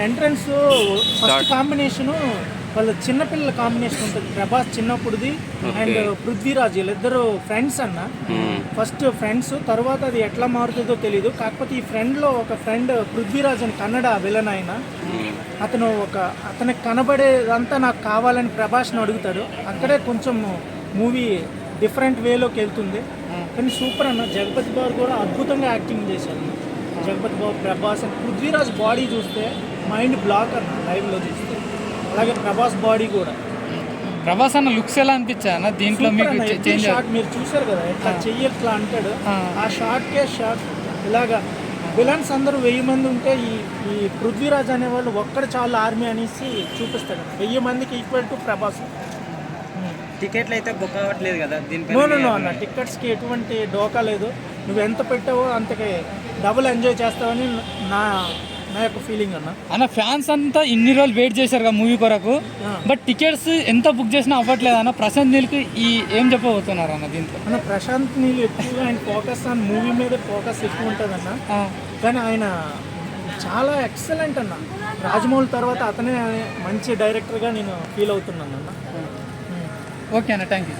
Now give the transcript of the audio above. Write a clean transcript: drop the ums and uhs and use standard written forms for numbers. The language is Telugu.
ఎంట్రన్స్ ఫస్ట్ కాంబినేషను వాళ్ళ చిన్నపిల్లల కాంబినేషన్ ఉంటుంది. ప్రభాస్ చిన్నప్పుడుది అండ్ పృథ్వీరాజ్ వీళ్ళిద్దరు ఫ్రెండ్స్ అన్న. ఫస్ట్ ఫ్రెండ్స్, తర్వాత అది ఎట్లా మారుతుందో తెలీదు. కాకపోతే ఈ ఫ్రెండ్లో ఒక ఫ్రెండ్ పృథ్వీరాజ్ అని కన్నడ విలన్ ఆయన, అతనికి కనబడేదంతా నాకు కావాలని ప్రభాస్ని అడుగుతాడు. అక్కడే కొంచెం మూవీ డిఫరెంట్ వేలోకి వెళ్తుంది. కానీ సూపర్ అన్న. జగపతి బాబు కూడా అద్భుతంగా యాక్టింగ్ చేశారు. జగపతి బాబు, ప్రభాస్ అండ్ పృథ్వీరాజ్ బాడీ చూస్తే మైండ్ బ్లాక్ అన్న లైవ్లో చూస్తే. అలాగే ప్రభాస్ బాడీ కూడా. ప్రభాస్ అన్న లుక్స్ ఎలా అనిపించా అన్న దీంట్లో? మీకు షాట్ మీరు చూసారు కదా, ఎట్లా చెయ్యట్లా అంటాడు. ఆ షాట్కే షాట్. ఇలాగా విలన్స్ అందరూ 1000 మంది ఉంటే ఈ పృథ్వీరాజ్ అనేవాళ్ళు ఒక్కడ చాలా ఆర్మీ అనేసి చూపిస్తాడు. 1000 మందికి ఈక్వల్ టు ప్రభాస్. టికెట్లు అయితే బుక్ అవ్వట్లేదు కదా దీనిపై? నో అన్న, టికెట్స్కి ఎటువంటి డోకా లేదు. నువ్వు ఎంత పెట్టావో అంతకే డబుల్ ఎంజాయ్ చేస్తావని నా యొక్క ఫీలింగ్ అన్న. ఫ్యాన్స్ అంతా ఇన్ని రోజులు వెయిట్ చేశారు కదా మూవీ కొరకు, బట్ టికెట్స్ ఎంత బుక్ చేసినా అవ్వట్లేదు అన్న. ప్రశాంత్ నీల్కి ఏం చెప్పబోతున్నారు అన్న దీంట్లో? అన్న ప్రశాంత్ నీల్ ఎక్కువగా ఆయన ఫోకస్ ఆన్ మూవీ మీద ఫోకస్ ఎక్కువ ఉంటుంది అన్న. కానీ ఆయన చాలా ఎక్సలెంట్ అన్న. రాజమౌళి తర్వాత అతనే మంచి డైరెక్టర్గా నేను ఫీల్ అవుతున్నాను అన్న. ఓకే అన్న, థ్యాంక్ యూ.